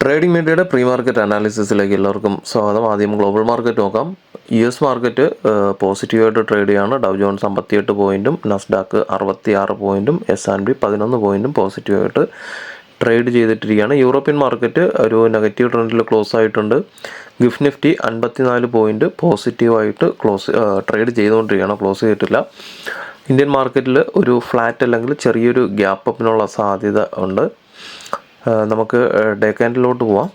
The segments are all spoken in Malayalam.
ട്രേഡിംഗ് മീഡിയയുടെ പ്രീ മാർക്കറ്റ് അനാലിസിസിലേക്ക് എല്ലാവർക്കും സ്വാഗതം. ആദ്യം ഗ്ലോബൽ മാർക്കറ്റ് നോക്കാം. US മാർക്കറ്റ് പോസിറ്റീവായിട്ട് ട്രേഡ് ചെയ്യാണ്. ഡൗ ജോൺസ് 58 പോയിൻറ്റും നസ്ഡാക്ക് 66 പോയിൻറ്റും S&P 11 പോയിൻറ്റും പോസിറ്റീവായിട്ട് ട്രേഡ് ചെയ്തിട്ടിരിക്കുകയാണ്. യൂറോപ്യൻ മാർക്കറ്റ് ഒരു നെഗറ്റീവ് ട്രെൻഡിൽ ക്ലോസ് ആയിട്ടുണ്ട്. ഗിഫ്റ്റ് നിഫ്റ്റി 54 പോയിൻറ്റ് പോസിറ്റീവായിട്ട് ട്രേഡ് ചെയ്തുകൊണ്ടിരിക്കുകയാണ്, ക്ലോസ് ചെയ്തിട്ടില്ല. ഇന്ത്യൻ മാർക്കറ്റിൽ ഒരു ഫ്ലാറ്റ് അല്ലെങ്കിൽ ചെറിയൊരു ഗ്യാപ്പ് അപ്പിനുള്ള സാധ്യത ഉണ്ട്. നമുക്ക് ഡേ ക്യാൻഡിലോട്ട് പോവാം.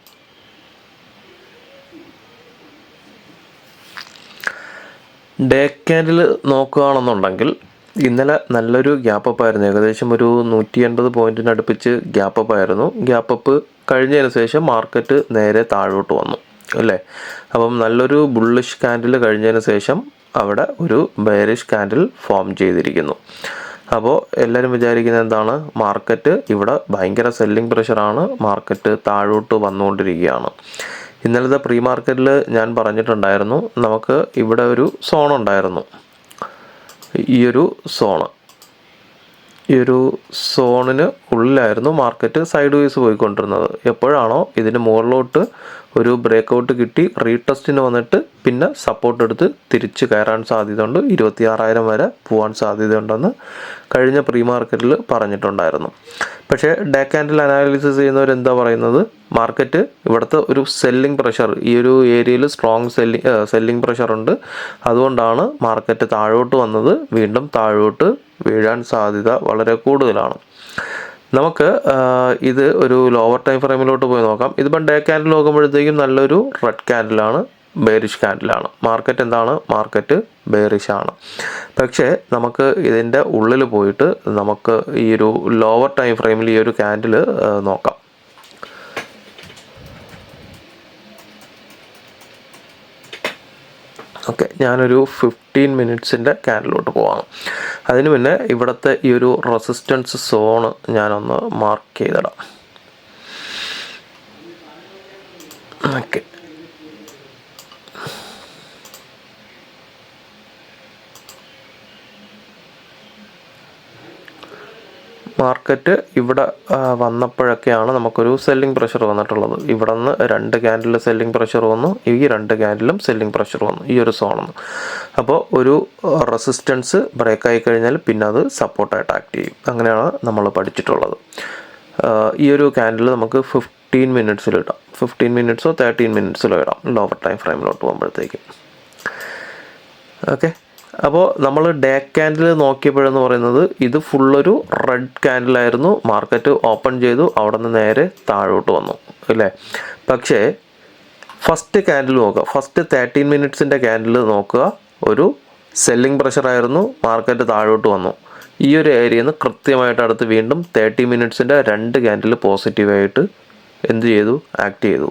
ഡേ ക്യാൻഡിൽ നോക്കുകയാണെന്നുണ്ടെങ്കിൽ ഇന്നലെ നല്ലൊരു ഗ്യാപ്പ് അപ്പ് ആയിരുന്നു. ഏകദേശം ഒരു 180 പോയിൻറ്റിന് അടുപ്പിച്ച് ഗ്യാപ്പ് അപ്പ് ആയിരുന്നു. ഗ്യാപ്പ് അപ്പ് കഴിഞ്ഞതിന് ശേഷം മാർക്കറ്റ് നേരെ താഴോട്ട് വന്നു അല്ലേ. അപ്പം നല്ലൊരു ബുള്ളിഷ് ക്യാൻഡിൽ കഴിഞ്ഞതിന് ശേഷം അവിടെ ഒരു ബെയറിഷ് ക്യാൻഡിൽ ഫോം ചെയ്തിരിക്കുന്നു. അപ്പോൾ എല്ലാവരും വിചാരിക്കുന്നത് എന്താണ്, മാർക്കറ്റ് ഇവിടെ ഭയങ്കര സെല്ലിംഗ് പ്രഷറാണ്, മാർക്കറ്റ് താഴോട്ട് വന്നുകൊണ്ടിരിക്കുകയാണ്. ഇന്നലത്തെ പ്രീ മാർക്കറ്റിൽ ഞാൻ പറഞ്ഞിട്ടുണ്ടായിരുന്നു, നമുക്ക് ഇവിടെ ഒരു സോൺ ഉണ്ടായിരുന്നു. ഈ ഒരു സോണിന് ഉള്ളിലായിരുന്നു മാർക്കറ്റ് സൈഡ് വേസ് പോയിക്കൊണ്ടിരുന്നത്. എപ്പോഴാണോ ഇതിന് മുകളിലോട്ട് ഒരു ബ്രേക്കൗട്ട് കിട്ടി റീടെസ്റ്റിന് വന്നിട്ട് പിന്നെ സപ്പോർട്ട് എടുത്ത് തിരിച്ച് കയറാൻ സാധ്യതയുണ്ട്, 26,000 വരെ പോകാൻ സാധ്യതയുണ്ടെന്ന് കഴിഞ്ഞ പ്രീ മാർക്കറ്റിൽ പറഞ്ഞിട്ടുണ്ടായിരുന്നു. പക്ഷേ ഡേ ക്യാൻഡിൽ അനാലിസിസ് ചെയ്യുന്നവരെന്താ പറയുന്നത്, മാർക്കറ്റ് ഇവിടുത്തെ ഒരു സെല്ലിംഗ് പ്രഷർ, ഈ ഒരു ഏരിയയിൽ സ്ട്രോങ് സെല്ലിംഗ് പ്രഷർ ഉണ്ട്, അതുകൊണ്ടാണ് മാർക്കറ്റ് താഴോട്ട് വന്നത്, വീണ്ടും താഴോട്ട് വീഴാൻ സാധ്യത വളരെ കൂടുതലാണ്. നമുക്ക് ഇത് ഒരു ലോവർ ടൈം ഫ്രെയിമിലോട്ട് പോയി നോക്കാം. ഇതിപ്പം ഡേ ക്യാൻഡിൽ നോക്കുമ്പോഴത്തേക്കും നല്ലൊരു റെഡ് ക്യാൻഡിലാണ്, ബെയറിഷ് ക്യാൻഡിലാണ്. മാർക്കറ്റ് എന്താണ്, മാർക്കറ്റ് ബെയറിഷ് ആണ്. പക്ഷേ നമുക്ക് ഇതിൻ്റെ ഉള്ളിൽ പോയിട്ട് നമുക്ക് ഈ ഒരു ലോവർ ടൈം ഫ്രെയിമിൽ ഈ ഒരു ക്യാൻഡിൽ നോക്കാം. ഓക്കെ, ഞാനൊരു 15 മിനിറ്റ്സിൻ്റെ ക്യാൻഡിലോട്ട് പോവാം. അതിന് മുന്നേ ഇവിടുത്തെ ഈ ഒരു റെസിസ്റ്റൻസ് സോണ് ഞാനൊന്ന് മാർക്ക് ചെയ്തിടാം. ഓക്കെ, മാർക്കറ്റ് ഇവിടെ വന്നപ്പോഴൊക്കെയാണ് നമുക്കൊരു സെല്ലിംഗ് പ്രഷർ വന്നിട്ടുള്ളത്. ഇവിടെ നിന്ന് 2 ക്യാൻഡിൽ സെല്ലിംഗ് പ്രഷർ വന്നു, ഈ 2 ക്യാൻഡിലും സെല്ലിംഗ് പ്രഷർ വന്നു, ഈ ഒരു സോണിൽ. അപ്പോൾ ഒരു റെസിസ്റ്റൻസ് ബ്രേക്കായി കഴിഞ്ഞാൽ പിന്നെ അത് സപ്പോർട്ടായിട്ട് ആക്ട് ചെയ്യും. അങ്ങനെയാണ് നമ്മൾ പഠിച്ചിട്ടുള്ളത്. ഈ ഒരു ക്യാൻഡിൽ നമുക്ക് 15 മിനിറ്റ്സിൽ ഇടാം, 15 മിനിറ്റ്സോ 13 മിനിറ്റ്സിലോ ഇടാം, ലോവർ ടൈം ഫ്രെയിമിലോട്ട് പോകുമ്പോഴത്തേക്കും. ഓക്കെ, അപ്പോൾ നമ്മൾ ഡേ ക്യാൻഡിൽ നോക്കിയപ്പോഴെന്ന് പറയുന്നത് ഇത് ഫുള്ളൊരു റെഡ് ക്യാൻഡിലായിരുന്നു. മാർക്കറ്റ് ഓപ്പൺ ചെയ്തു, അവിടെ നിന്ന് നേരെ താഴോട്ട് വന്നു അല്ലേ. പക്ഷേ ഫസ്റ്റ് ക്യാൻഡിൽ നോക്കുക, ഫസ്റ്റ് 13 മിനിറ്റ്സിൻ്റെ ക്യാൻഡിൽ നോക്കുക, ഒരു സെല്ലിംഗ് പ്രഷറായിരുന്നു, മാർക്കറ്റ് താഴോട്ട് വന്നു. ഈ ഒരു ഏരിയയിൽ നിന്ന് കൃത്യമായിട്ട് അടുത്ത് വീണ്ടും 30 മിനിറ്റ്സിൻ്റെ 2 ക്യാൻഡിൽ പോസിറ്റീവായിട്ട് എന്ത് ചെയ്തു, ആക്ട് ചെയ്തു.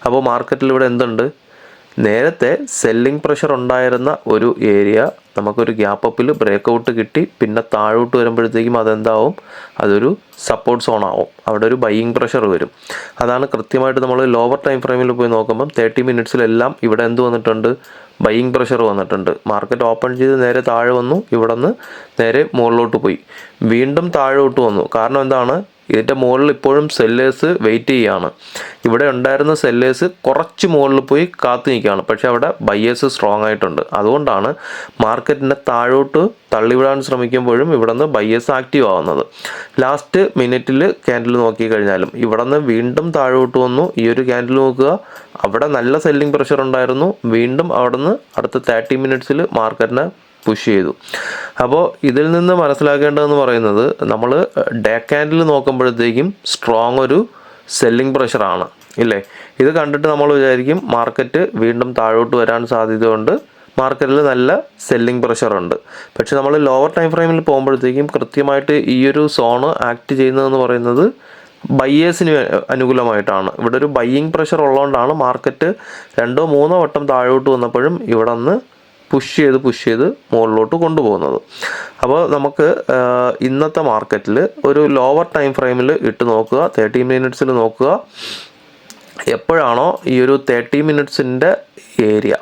അപ്പോൾ മാർക്കറ്റിൽ ഇവിടെ എന്തുണ്ട്, നേരത്തെ സെല്ലിംഗ് പ്രഷർ ഉണ്ടായിരുന്ന ഒരു ഏരിയ നമുക്കൊരു ഗ്യാപ്പ് അപ്പിൽ ബ്രേക്കൗട്ട് കിട്ടി, പിന്നെ താഴോട്ട് വരുമ്പോഴത്തേക്കും അതെന്താവും, അതൊരു സപ്പോർട്ട് സോൺ ആവും, അവിടെ ഒരു ബൈയിങ് പ്രഷർ വരും. അതാണ് കൃത്യമായിട്ട് നമ്മൾ ലോവർ ടൈം ഫ്രെയിമിൽ പോയി നോക്കുമ്പം 30 മിനിറ്റ്സിലെല്ലാം ഇവിടെ എന്ത് വന്നിട്ടുണ്ട്, ബൈയിങ് പ്രഷർ വന്നിട്ടുണ്ട്. മാർക്കറ്റ് ഓപ്പൺ ചെയ്ത് നേരെ താഴെ വന്നു, ഇവിടെ നിന്ന് നേരെ മുകളിലോട്ട് പോയി, വീണ്ടും താഴോട്ട് വന്നു. കാരണം എന്താണ്, ഇതിൻ്റെ മുകളിൽ ഇപ്പോഴും സെല്ലേഴ്സ് വെയിറ്റ് ചെയ്യുകയാണ്. ഇവിടെ ഉണ്ടായിരുന്ന സെല്ലേഴ്സ് കുറച്ച് മുകളിൽ പോയി കാത്തു നിൽക്കുകയാണ്, പക്ഷേ അവിടെ ബയേഴ്സ് സ്ട്രോങ് ആയിട്ടുണ്ട്. അതുകൊണ്ടാണ് മാർക്കറ്റിനെ താഴോട്ട് തള്ളിവിടാൻ ശ്രമിക്കുമ്പോഴും ഇവിടെ നിന്ന് ബയേഴ്സ് ആക്റ്റീവ് ആവുന്നത്. ലാസ്റ്റ് മിനിറ്റിൽ ക്യാൻഡിൽ നോക്കിക്കഴിഞ്ഞാലും ഇവിടെ നിന്ന് വീണ്ടും താഴോട്ട് വന്നു. ഈ ഒരു ക്യാൻഡിൽ നോക്കുക, അവിടെ നല്ല സെല്ലിംഗ് പ്രഷർ ഉണ്ടായിരുന്നു, വീണ്ടും അവിടെ നിന്ന് അടുത്ത 30 മിനിറ്റ്സിൽ മാർക്കറ്റിനെ പുഷ് ചെയ്തു. അപ്പോൾ ഇതിൽ നിന്ന് മനസ്സിലാക്കേണ്ടതെന്ന് പറയുന്നത്, നമ്മൾ ഡേ ക്യാൻഡിൽ നോക്കുമ്പോഴത്തേക്കും സ്ട്രോങ് ഒരു സെല്ലിംഗ് പ്രഷറാണ് ഇല്ലേ. ഇത് കണ്ടിട്ട് നമ്മൾ വിചാരിക്കും മാർക്കറ്റ് വീണ്ടും താഴോട്ട് വരാൻ സാധ്യതയുണ്ട്, മാർക്കറ്റിൽ നല്ല സെല്ലിംഗ് പ്രഷറുണ്ട്. പക്ഷെ നമ്മൾ ലോവർ ടൈം ഫ്രെയിമിൽ പോകുമ്പോഴത്തേക്കും കൃത്യമായിട്ട് ഈ ഒരു സോണ് ആക്ട് ചെയ്യുന്നതെന്ന് പറയുന്നത് ബയേഴ്സിന് അനുകൂലമായിട്ടാണ്. ഇവിടെ ഒരു ബൈയിങ് പ്രഷർ ഉള്ളതുകൊണ്ടാണ് മാർക്കറ്റ് 2-3 വട്ടം താഴോട്ട് വന്നപ്പോഴും ഇവിടെ നിന്ന് പുഷ് ചെയ്ത് മുകളിലോട്ട് കൊണ്ടുപോകുന്നത്. അപ്പോൾ നമുക്ക് ഇന്നത്തെ മാർക്കറ്റിൽ ഒരു ലോവർ ടൈം ഫ്രെയിമിൽ ഇട്ട് നോക്കുക, 30 മിനിറ്റ്സിൽ നോക്കുക. എപ്പോഴാണോ ഈ ഒരു 30 മിനിറ്റ്സിൻ്റെ ഏരിയ,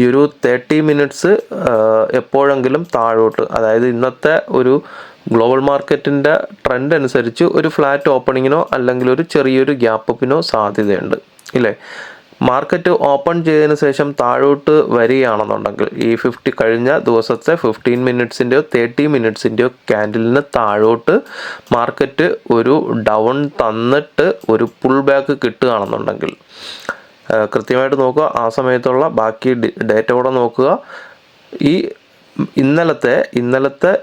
ഈ ഒരു 30 മിനിറ്റ്സ് എപ്പോഴെങ്കിലും താഴോട്ട്, അതായത് ഇന്നത്തെ ഒരു ഗ്ലോബൽ മാർക്കറ്റിൻ്റെ ട്രെൻഡ് അനുസരിച്ച് ഒരു ഫ്ലാറ്റ് ഓപ്പണിങ്ങിനോ അല്ലെങ്കിൽ ഒരു ചെറിയൊരു ഗ്യാപ്പ് അപ്പിനോ സാധ്യതയുണ്ട് ഇല്ലേ. മാർക്കറ്റ് ഓപ്പൺ ചെയ്തതിന് ശേഷം താഴോട്ട് വരികയാണെന്നുണ്ടെങ്കിൽ ഈ കഴിഞ്ഞ ദിവസത്തെ 15 മിനിറ്റ്സിൻ്റെയോ 30 മിനിറ്റ്സിൻ്റെയോ ക്യാൻഡിലിന് താഴോട്ട് മാർക്കറ്റ് ഒരു ഡൗൺ തന്നിട്ട് ഒരു പുൾ ബാക്ക് കിട്ടുകയാണെന്നുണ്ടെങ്കിൽ കൃത്യമായിട്ട് നോക്കുക. ആ സമയത്തുള്ള ബാക്കി ഡേറ്റ കൂടെ നോക്കുക. ഈ ഇന്നലത്തെ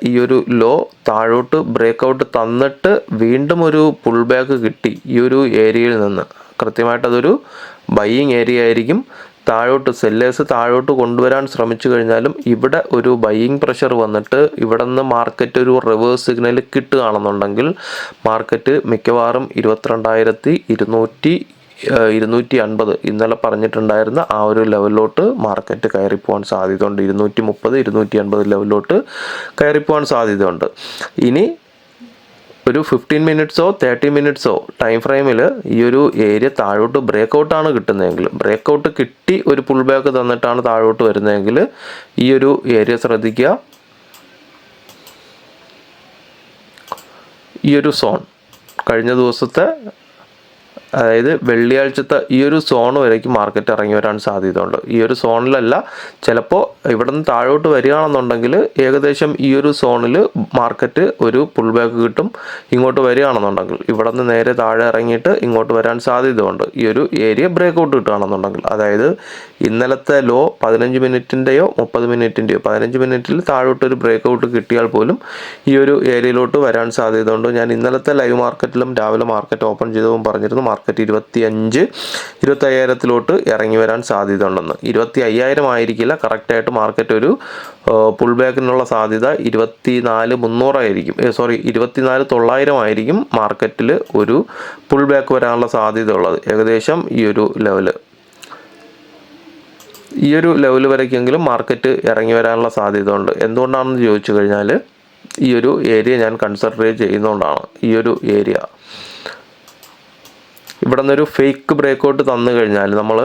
ഈ ഒരു ലോ താഴോട്ട് ബ്രേക്കൗട്ട് തന്നിട്ട് വീണ്ടും ഒരു പുൾ ബാക്ക് കിട്ടി ഈ ഒരു ഏരിയയിൽ നിന്ന്. കൃത്യമായിട്ട് അതൊരു ബൈയിങ് ഏരിയ ആയിരിക്കും. താഴോട്ട് സെല്ലേഴ്സ് താഴോട്ട് കൊണ്ടുവരാൻ ശ്രമിച്ചു കഴിഞ്ഞാലും ഇവിടെ ഒരു ബൈയിങ് പ്രഷർ വന്നിട്ട് ഇവിടെ നിന്ന് മാർക്കറ്റ് ഒരു റിവേഴ്സ് സിഗ്നൽ കിട്ടുകയാണെന്നുണ്ടെങ്കിൽ മാർക്കറ്റ് മിക്കവാറും 22,250 ഇന്നലെ പറഞ്ഞിട്ടുണ്ടായിരുന്ന ആ ഒരു ലെവലിലോട്ട് മാർക്കറ്റ് കയറിപ്പോകാൻ സാധ്യതയുണ്ട്. 230-250 ലെവലിലോട്ട് കയറിപ്പോകാൻ സാധ്യതയുണ്ട്. ഇനി ഒരു 15 മിനിറ്റ്സോ 30 മിനിറ്റ്സോ ടൈം ഫ്രെയിമിൽ ഈ ഒരു ഏരിയ താഴോട്ട് ബ്രേക്കൗട്ടാണ് കിട്ടുന്നതെങ്കിൽ, ബ്രേക്കൗട്ട് കിട്ടി ഒരു പുൾ ബാക്ക് തന്നിട്ടാണ് താഴോട്ട് വരുന്നതെങ്കിൽ ഈ ഒരു ഏരിയ ശ്രദ്ധിക്കുക. ഈ ഒരു സോൺ കഴിഞ്ഞ ദിവസത്തെ അതായത് വെള്ളിയാഴ്ചത്തെ ഈ ഒരു സോൺ വരേക്ക് മാർക്കറ്റ് ഇറങ്ങി വരാൻ സാധ്യതയുണ്ട്. ഈ ഒരു സോണിലല്ല, ചിലപ്പോൾ ഇവിടെ നിന്ന് താഴോട്ട് വരികയാണെന്നുണ്ടെങ്കിൽ ഏകദേശം ഈ ഒരു സോണിൽ മാർക്കറ്റ് ഒരു പുൾ ബാക്ക് കിട്ടും. ഇങ്ങോട്ട് വരികയാണെന്നുണ്ടെങ്കിൽ ഇവിടെ നിന്ന് നേരെ താഴെ ഇറങ്ങിയിട്ട് ഇങ്ങോട്ട് വരാൻ സാധ്യതയുണ്ട്. ഈ ഒരു ഏരിയ ബ്രേക്കൗട്ട് കിട്ടുകയാണെന്നുണ്ടെങ്കിൽ, അതായത് ഇന്നലത്തെ ലോ 15 മിനിറ്റിൻ്റെയോ 30 മിനിറ്റിൻ്റെയോ 15 മിനിറ്റിൽ താഴോട്ടൊരു ബ്രേക്കൗട്ട് കിട്ടിയാൽ പോലും ഈ ഒരു ഏരിയയിലോട്ട് വരാൻ സാധ്യതയുണ്ട്. ഞാൻ ഇന്നലത്തെ ലൈവ് മാർക്കറ്റിലും രാവിലെ മാർക്കറ്റ് ഓപ്പൺ ചെയ്തതും പറഞ്ഞിരുന്നു മാർക്കറ്റ് 25,000-25,000 ഇറങ്ങി വരാൻ സാധ്യത ഉണ്ടെന്ന്. 25,000 ആയിരിക്കില്ല, കറക്റ്റായിട്ട് മാർക്കറ്റ് ഒരു പുൾ ബാക്കിനുള്ള സാധ്യത 24,300 ആയിരിക്കും. 24,900 ആയിരിക്കും മാർക്കറ്റിൽ ഒരു പുൾ ബാക്ക് വരാനുള്ള സാധ്യത ഉള്ളത്. ഏകദേശം ഈ ഒരു ലെവൽ വരയ്ക്കെങ്കിലും മാർക്കറ്റ് ഇറങ്ങി വരാനുള്ള സാധ്യത ഉണ്ട്. എന്തുകൊണ്ടാണെന്ന് ചോദിച്ചു കഴിഞ്ഞാൽ ഈ ഒരു ഏരിയ ഞാൻ കൺസിഡർ ചെയ്യുന്നതുകൊണ്ടാണ്. ഈ ഒരു ഏരിയ ഇവിടെ നിന്നൊരു ഫേക്ക് ബ്രേക്കൗട്ട് തന്നു കഴിഞ്ഞാൽ നമ്മൾ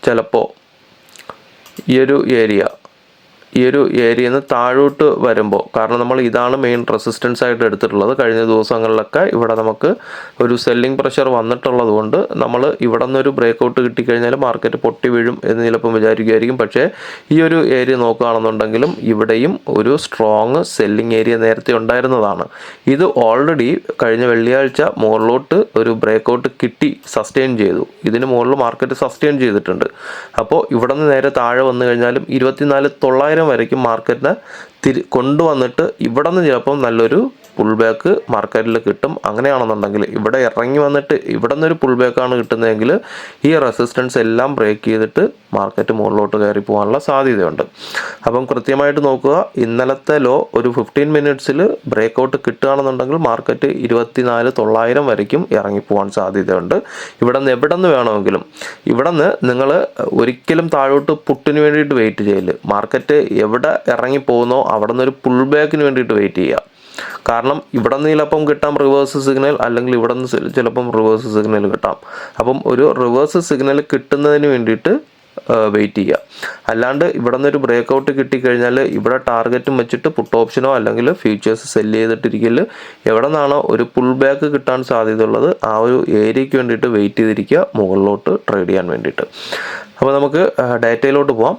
ചിലപ്പോൾ ഈ ഒരു ഏരിയയിൽ നിന്ന് താഴോട്ട് വരുമ്പോൾ, കാരണം നമ്മൾ ഇതാണ് മെയിൻ റെസിസ്റ്റൻസ് ആയിട്ട് എടുത്തിട്ടുള്ളത്. കഴിഞ്ഞ ദിവസങ്ങളിലൊക്കെ ഇവിടെ നമുക്ക് ഒരു സെല്ലിംഗ് പ്രഷർ വന്നിട്ടുള്ളത് കൊണ്ട് നമ്മൾ ഇവിടെ നിന്നൊരു ബ്രേക്കൗട്ട് കിട്ടിക്കഴിഞ്ഞാൽ മാർക്കറ്റ് പൊട്ടി വീഴും എന്ന് ചിലപ്പം വിചാരിക്കുമായിരിക്കും. പക്ഷേ ഈ ഒരു ഏരിയ നോക്കുകയാണെന്നുണ്ടെങ്കിലും ഇവിടെയും ഒരു സ്ട്രോങ് സെല്ലിംഗ് ഏരിയ നേരത്തെ ഉണ്ടായിരുന്നതാണ്. ഇത് ഓൾറെഡി കഴിഞ്ഞ വെള്ളിയാഴ്ച മുകളിലോട്ട് ഒരു ബ്രേക്കൗട്ട് കിട്ടി സസ്റ്റെയിൻ ചെയ്തു. ഇതിന് മുകളിൽ മാർക്കറ്റ് സസ്റ്റെയിൻ ചെയ്തിട്ടുണ്ട്. അപ്പോൾ ഇവിടെ നിന്ന് നേരെ താഴെ വന്നു കഴിഞ്ഞാലും 24,900 വരയ്ക്കും മാർക്കറ്റിനെ കൊണ്ടുവന്നിട്ട് ഇവിടെ നിന്ന് ചിലപ്പം നല്ലൊരു പുൾ ബാക്ക് മാർക്കറ്റിൽ കിട്ടും. അങ്ങനെയാണെന്നുണ്ടെങ്കിൽ ഇവിടെ ഇറങ്ങി വന്നിട്ട് ഇവിടെ നിന്നൊരു പുൾ ബാക്കാണ് കിട്ടുന്നതെങ്കിൽ ഈ റെസിസ്റ്റൻസ് എല്ലാം ബ്രേക്ക് ചെയ്തിട്ട് മാർക്കറ്റ് മുകളിലോട്ട് കയറി പോകാനുള്ള സാധ്യതയുണ്ട്. അപ്പം കൃത്യമായിട്ട് നോക്കുക. ഇന്നലത്തെ ലോ ഒരു 15 മിനിറ്റ്സിൽ ബ്രേക്കൗട്ട് കിട്ടുകയാണെന്നുണ്ടെങ്കിൽ മാർക്കറ്റ് 24,900 വരയ്ക്കും ഇറങ്ങിപ്പോകാൻ സാധ്യതയുണ്ട്. ഇവിടെ നിന്ന് എവിടെ നിന്ന് വേണമെങ്കിലും, ഇവിടെ നിന്ന് നിങ്ങൾ ഒരിക്കലും താഴോട്ട് പുട്ടിന് വേണ്ടിയിട്ട് വെയിറ്റ് ചെയ്യില്ല. മാർക്കറ്റ് എവിടെ ഇറങ്ങിപ്പോകുന്നോ അവിടെ നിന്നൊരു പുൾ ബാക്കിന് വേണ്ടിയിട്ട് വെയിറ്റ് ചെയ്യുക. കാരണം ഇവിടെ നിന്ന് ചിലപ്പം കിട്ടാം റിവേഴ്സ് സിഗ്നൽ, അല്ലെങ്കിൽ ഇവിടെ നിന്ന് ചിലപ്പം റിവേഴ്സ് സിഗ്നൽ കിട്ടാം. അപ്പം ഒരു റിവേഴ്സ് സിഗ്നൽ കിട്ടുന്നതിന് വേണ്ടിയിട്ട് വെയിറ്റ് ചെയ്യുക. അല്ലാണ്ട് ഇവിടെ നിന്നൊരു ബ്രേക്കൗട്ട് കിട്ടിക്കഴിഞ്ഞാൽ ഇവിടെ ടാർഗറ്റും വെച്ചിട്ട് പുട്ട് ഓപ്ഷനോ അല്ലെങ്കിൽ ഫ്യൂച്ചേഴ്സ് സെല്ല് ചെയ്തിട്ടിരിക്കൽ എവിടെ നിന്നാണോ ഒരു പുൾ ബാക്ക് കിട്ടാൻ സാധ്യതയുള്ളത് ആ ഒരു ഏരിയയ്ക്ക് വേണ്ടിയിട്ട് വെയിറ്റ് ചെയ്തിരിക്കുക, മുകളിലോട്ട് ട്രേഡ് ചെയ്യാൻ വേണ്ടിയിട്ട്. അപ്പോൾ നമുക്ക് ഡാറ്റയിലോട്ട് പോവാം.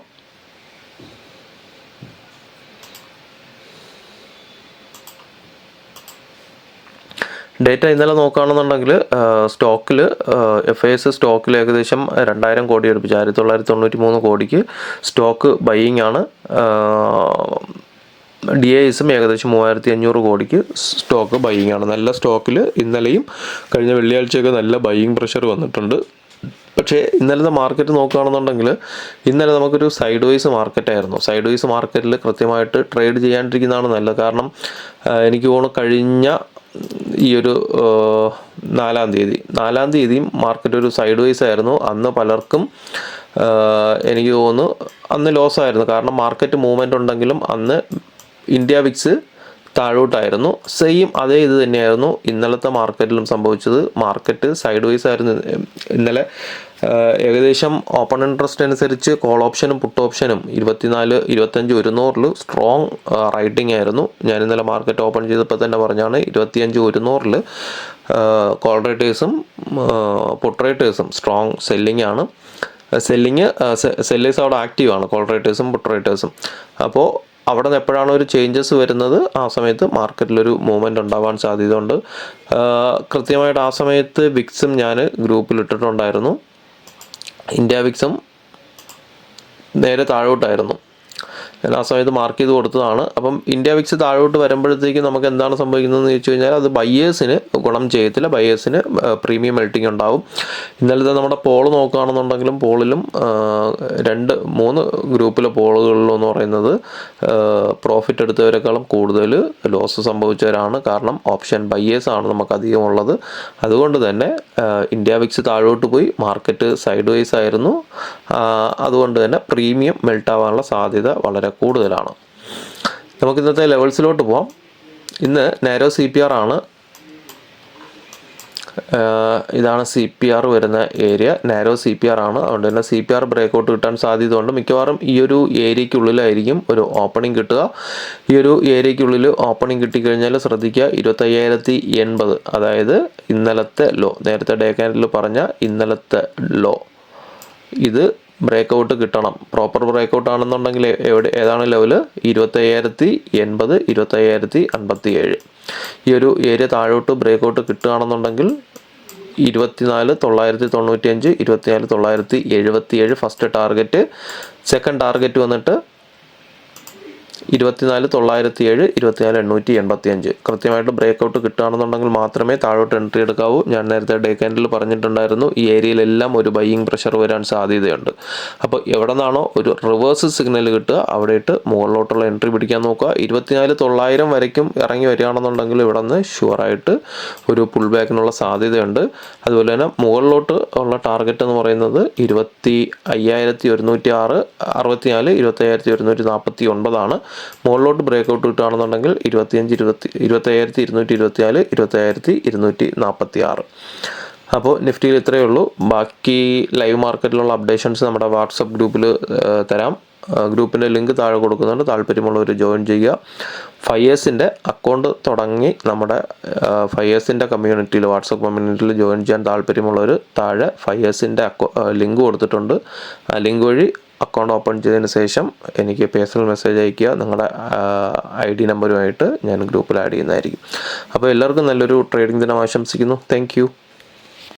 ഡേറ്റ ഇന്നലെ നോക്കുകയാണെന്നുണ്ടെങ്കിൽ സ്റ്റോക്കിൽ FIS സ്റ്റോക്കിൽ ഏകദേശം 2,000 കോടി അടുപ്പിച്ച് 1,993 കോടിക്ക് സ്റ്റോക്ക് ബൈയിങ് ആണ്. DISും ഏകദേശം 3,500 കോടിക്ക് സ്റ്റോക്ക് ബൈയിങ് ആണ്. നല്ല സ്റ്റോക്കിൽ ഇന്നലെയും കഴിഞ്ഞ വെള്ളിയാഴ്ചയൊക്കെ നല്ല ബൈയിങ് പ്രഷർ വന്നിട്ടുണ്ട്. പക്ഷേ ഇന്നലത്തെ മാർക്കറ്റ് നോക്കുകയാണെന്നുണ്ടെങ്കിൽ ഇന്നലെ നമുക്കൊരു സൈഡ് വൈസ് മാർക്കറ്റായിരുന്നു. സൈഡ് വൈസ് മാർക്കറ്റിൽ കൃത്യമായിട്ട് ട്രേഡ് ചെയ്യാണ്ടിരിക്കുന്നതാണ് നല്ലത്. കാരണം എനിക്ക് തോന്നുന്നു കഴിഞ്ഞ ഈ ഒരു 4-ാം തീയതിയും മാർക്കറ്റ് ഒരു സൈഡ് വൈസ് ആയിരുന്നു. അന്ന് പലർക്കും എനിക്ക് തോന്നുന്നു അന്ന് ലോസ് ആയിരുന്നു. കാരണം മാർക്കറ്റ് മൂവ്മെൻ്റ് ഉണ്ടെങ്കിലും അന്ന് ഇന്ത്യ വിക്സ് താഴോട്ടായിരുന്നു. സെയിം അതേ ഇത് തന്നെയായിരുന്നു ഇന്നലത്തെ മാർക്കറ്റിലും സംഭവിച്ചത്. മാർക്കറ്റ് സൈഡ് വൈസ് ആയിരുന്നു ഇന്നലെ. ഏകദേശം ഓപ്പൺ ഇൻട്രസ്റ്റ് അനുസരിച്ച് കോൾ ഓപ്ഷനും പുട്ട് ഓപ്ഷനും 24, 25, 100 സ്ട്രോങ് റൈറ്റിംഗ് ആയിരുന്നു. ഞാൻ ഇന്നലെ മാർക്കറ്റ് ഓപ്പൺ ചെയ്തപ്പോൾ തന്നെ പറഞ്ഞാണ് 25, 100 കോൾ റൈറ്റേഴ്സും പുട്ട് റൈറ്റേഴ്സും സ്ട്രോങ് സെല്ലിംഗ് ആണ്. സെല്ലേഴ്സ് അവിടെ ആക്റ്റീവാണ്, കോൾ റൈറ്റേഴ്സും പുട്ട് റൈറ്റേഴ്സും. അപ്പോൾ അവിടെ നിന്ന് എപ്പോഴാണ് ഒരു ചേഞ്ചസ് വരുന്നത് ആ സമയത്ത് മാർക്കറ്റിലൊരു മൂവ്മെൻറ്റ് ഉണ്ടാവാൻ സാധ്യതയുണ്ട്. കൃത്യമായിട്ട് ആ സമയത്ത് വിക്സും ഞാൻ ഗ്രൂപ്പിൽ ഇട്ടിട്ടുണ്ടായിരുന്നു. ഇന്ത്യ വിക്സും നേരെ താഴോട്ടായിരുന്നു. ഞാൻ ആ സമയത്ത് മാർക്ക് ചെയ്ത് കൊടുത്തതാണ്. അപ്പം ഇന്ത്യ വിക്സ് താഴോട്ട് വരുമ്പോഴത്തേക്കും നമുക്ക് എന്താണ് സംഭവിക്കുന്നതെന്ന് ചോദിച്ചു കഴിഞ്ഞാൽ അത് ബയ്യേഴ്സിന് ഗുണം ചെയ്യത്തില്ല, ബയ്യേഴ്സിന് പ്രീമിയം മെൽറ്റിംഗ് ഉണ്ടാവും. ഇന്നലത്തെ നമ്മുടെ പോൾ നോക്കുകയാണെന്നുണ്ടെങ്കിലും പോളിലും 2-3 ഗ്രൂപ്പിലെ പോളുകളിലെന്ന് പറയുന്നത് പ്രോഫിറ്റ് എടുത്തവരെക്കാളും കൂടുതൽ ലോസ് സംഭവിച്ചവരാണ്. കാരണം ഓപ്ഷൻ ബയ്യേഴ്സാണ് നമുക്ക് അധികം ഉള്ളത്. അതുകൊണ്ട് തന്നെ ഇന്ത്യ വിക്സ് താഴോട്ട് പോയി, മാർക്കറ്റ് സൈഡ് വൈസ് ആയിരുന്നു. അതുകൊണ്ട് തന്നെ പ്രീമിയം മെൽട്ടാവാനുള്ള സാധ്യത വളരെ കൂടുതലാണ്. നമുക്ക് ഇന്നത്തെ ലെവൽസിലോട്ട് പോവാം. ഇന്ന് നാരോ CPR ആണ്. ഇതാണ് CPR വരുന്ന ഏരിയ, നാരോ CPR ആണ്. അതുകൊണ്ട് തന്നെ CPR ബ്രേക്കൗട്ട് കിട്ടാൻ സാധ്യതയുണ്ട്. മിക്കവാറും ഈ ഒരു ഏരിയയ്ക്കുള്ളിലായിരിക്കും ഒരു ഓപ്പണിംഗ് കിട്ടുക. ഈ ഒരു ഏരിയയ്ക്കുള്ളിൽ ഓപ്പണിംഗ് കിട്ടിക്കഴിഞ്ഞാൽ ശ്രദ്ധിക്കുക 25,080, അതായത് ഇന്നലത്തെ ലോ, നേരത്തെ ഡേ ക്യാൻഡിൽ പറഞ്ഞ ഇന്നലത്തെ ലോ, ഇത് ബ്രേക്കൗട്ട് കിട്ടണം. പ്രോപ്പർ ബ്രേക്കൗട്ട് ആണെന്നുണ്ടെങ്കിൽ ഏതാണ് ലെവല്? 25,080, 25,057. ഈ ഒരു ഏരിയ താഴോട്ട് ബ്രേക്കൗട്ട് കിട്ടുകയാണെന്നുണ്ടെങ്കിൽ 24,995, 24,977 ഫസ്റ്റ് ടാർഗറ്റ്. സെക്കൻഡ് ടാർഗറ്റ് വന്നിട്ട് 24,907, 24,885. കൃത്യമായിട്ട് ബ്രേക്കൗട്ട് കിട്ടുകയാണെന്നുണ്ടെങ്കിൽ മാത്രമേ താഴോട്ട് എൻട്രി എടുക്കാവൂ. ഞാൻ നേരത്തെ ഡേ ക്യാൻഡിൽ പറഞ്ഞിട്ടുണ്ടായിരുന്നു ഈ ഏരിയയിലെല്ലാം ഒരു ബൈയിങ് പ്രഷർ വരാൻ സാധ്യതയുണ്ട്. അപ്പോൾ എവിടെ നിന്നാണോ ഒരു റിവേഴ്സ് സിഗ്നൽ കിട്ടുക അവിടെ ഇട്ട് മുകളിലോട്ടുള്ള എൻട്രി പിടിക്കാൻ നോക്കുക. 24,900 വരയ്ക്കും ഇറങ്ങി വരികയാണെന്നുണ്ടെങ്കിൽ ഇവിടെ നിന്ന് ഷുവറായിട്ട് ഒരു പുൾ ബാക്കിനുള്ള സാധ്യതയുണ്ട്. അതുപോലെ തന്നെ മുകളിലോട്ട് ഉള്ള ടാർഗറ്റ് എന്ന് പറയുന്നത് 25,106, 64, 25,149 ആണ്. മുകളിലോട്ട് ബ്രേക്കൗട്ട് കിട്ടുകയാണെന്നുണ്ടെങ്കിൽ 25,224, 25,246. അപ്പോൾ നിഫ്റ്റിയിൽ ഇത്രയേ ഉള്ളൂ. ബാക്കി ലൈവ് മാർക്കറ്റിലുള്ള അപ്ഡേഷൻസ് നമ്മുടെ വാട്സപ്പ് ഗ്രൂപ്പിൽ തരാം. ഗ്രൂപ്പിൻ്റെ ലിങ്ക് താഴെ കൊടുക്കുന്നുണ്ട്, താല്പര്യമുള്ളവർ ജോയിൻ ചെയ്യുക. ഫയേഴ്സിൻ്റെ അക്കൗണ്ട് തുടങ്ങി നമ്മുടെ ഫയേഴ്സിൻ്റെ കമ്മ്യൂണിറ്റിയിൽ, വാട്സപ്പ് കമ്മ്യൂണിറ്റിയിൽ ജോയിൻ ചെയ്യാൻ താല്പര്യമുള്ളവർ താഴെ ഫയേഴ്സിൻ്റെ ലിങ്ക് കൊടുത്തിട്ടുണ്ട്. ആ ലിങ്ക് വഴി അക്കൗണ്ട് ഓപ്പൺ ചെയ്തതിന് ശേഷം എനിക്ക് പേഴ്സണൽ മെസ്സേജ് അയയ്ക്കുക. നിങ്ങളുടെ ID നമ്പറുമായിട്ട് ഞാൻ ഗ്രൂപ്പിൽ ആഡ് ചെയ്യുന്നതായിരിക്കും. അപ്പോൾ എല്ലാവർക്കും നല്ലൊരു ട്രേഡിംഗ് ദിനം ആശംസിക്കുന്നു. Thank you.